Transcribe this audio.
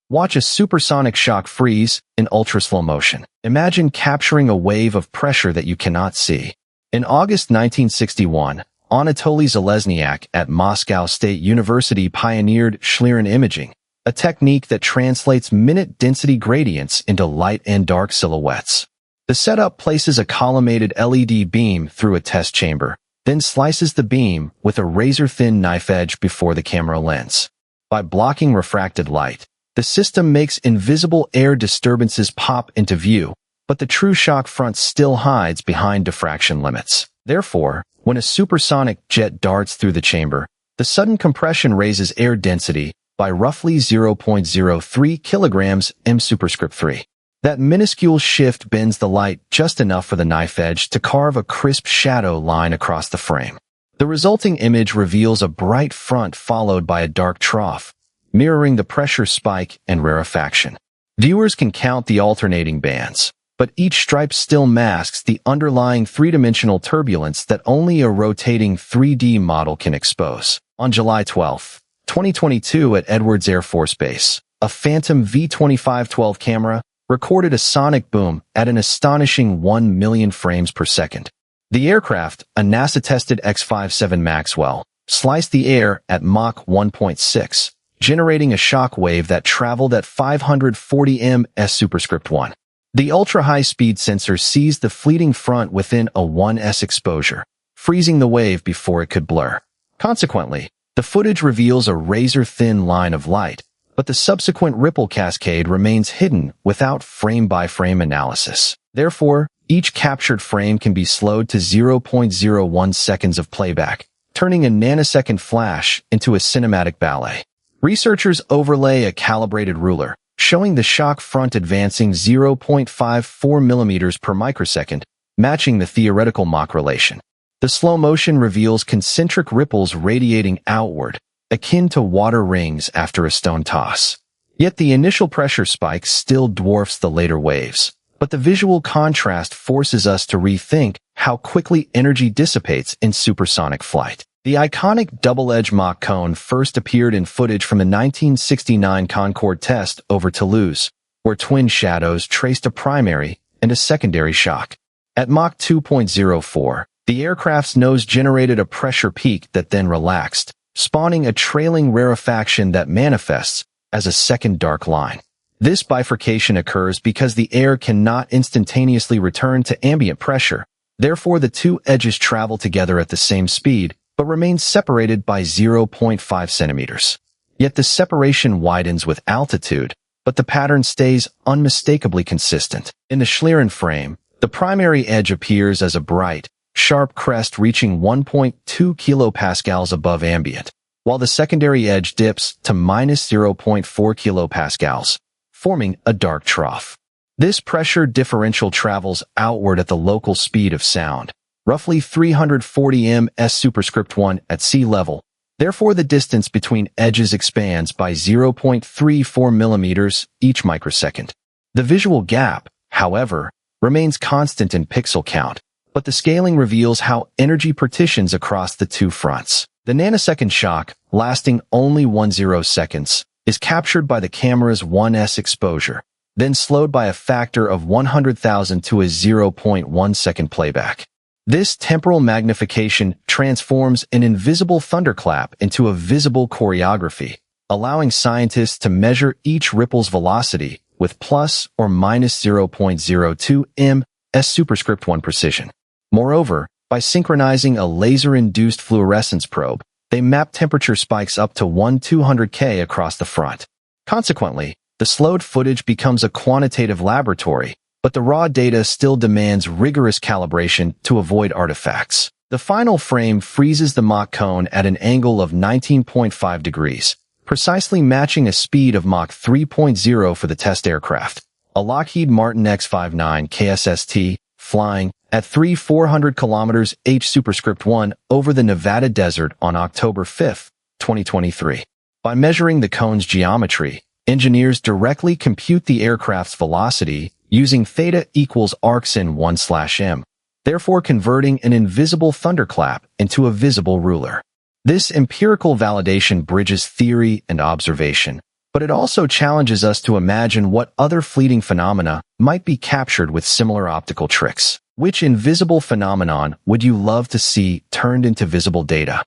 Watch a supersonic shock freeze in ultra-slow motion. Imagine capturing a wave of pressure that you cannot see. In August 1961, Anatoliy Zheleznyak at Moscow State University pioneered Schlieren imaging, a technique that translates minute density gradients into light and dark silhouettes. The setup places a collimated LED beam through a test chamber, then slices the beam with a razor-thin knife edge before the camera lens. By blocking refracted light, the system makes invisible air disturbances pop into view, but the true shock front still hides behind diffraction limits. Therefore, when a supersonic jet darts through the chamber, the sudden compression raises air density by roughly 0.03 kilograms m³. That minuscule shift bends the light just enough for the knife edge to carve a crisp shadow line across the frame. The resulting image reveals a bright front followed by a dark trough, mirroring the pressure spike and rarefaction. Viewers can count the alternating bands, but each stripe still masks the underlying three-dimensional turbulence that only a rotating 3D model can expose. On July 12, 2022 at Edwards Air Force Base, a Phantom V2512 camera recorded a sonic boom at an astonishing 1 million frames per second. The aircraft, a NASA-tested X-57 Maxwell, sliced the air at Mach 1.6, generating a shock wave that traveled at 540 ms²1. The ultra-high-speed sensor seized the fleeting front within a 1s exposure, freezing the wave before it could blur. Consequently, the footage reveals a razor-thin line of light, but the subsequent ripple cascade remains hidden without frame-by-frame analysis. Therefore, each captured frame can be slowed to 0.01 seconds of playback, turning a nanosecond flash into a cinematic ballet. Researchers overlay a calibrated ruler, showing the shock front advancing 0.54 millimeters per microsecond, matching the theoretical Mach relation. The slow motion reveals concentric ripples radiating outward, akin to water rings after a stone toss. Yet the initial pressure spike still dwarfs the later waves, but the visual contrast forces us to rethink how quickly energy dissipates in supersonic flight. The iconic double-edged Mach cone first appeared in footage from the 1969 Concorde test over Toulouse, where twin shadows traced a primary and a secondary shock. At Mach 2.04, the aircraft's nose generated a pressure peak that then relaxed, spawning a trailing rarefaction that manifests as a second dark line. This bifurcation occurs because the air cannot instantaneously return to ambient pressure. Therefore, the two edges travel together at the same speed, but remain separated by 0.5 centimeters. Yet the separation widens with altitude, but the pattern stays unmistakably consistent. In the Schlieren frame, the primary edge appears as a bright, sharp crest reaching 1.2 kilopascals above ambient, while the secondary edge dips to minus 0.4 kilopascals, forming a dark trough. This pressure differential travels outward at the local speed of sound, roughly 340 ms²1 at sea level. Therefore, the distance between edges expands by 0.34 millimeters each microsecond. The visual gap, however, remains constant in pixel count, but the scaling reveals how energy partitions across the two fronts. The nanosecond shock, lasting only 10 seconds, is captured by the camera's 1s exposure, then slowed by a factor of 100,000 to a 0.1 second playback. This temporal magnification transforms an invisible thunderclap into a visible choreography, allowing scientists to measure each ripple's velocity with plus or minus 0.02 ms²1 precision. Moreover, by synchronizing a laser-induced fluorescence probe, they map temperature spikes up to 1/200 K across the front. Consequently, the slowed footage becomes a quantitative laboratory, but the raw data still demands rigorous calibration to avoid artifacts. The final frame freezes the Mach cone at an angle of 19.5 degrees, precisely matching a speed of Mach 3.0 for the test aircraft, a Lockheed Martin X-59 KSST, flying at 400 kilometers h⁻⁴1 over the Nevada desert on October 5, 2023. By measuring the cone's geometry, engineers directly compute the aircraft's velocity using theta equals arcsin 1/m, therefore converting an invisible thunderclap into a visible ruler. This empirical validation bridges theory and observation, But it also challenges us to imagine what other fleeting phenomena might be captured with similar optical tricks. Which invisible phenomenon would you love to see turned into visible data?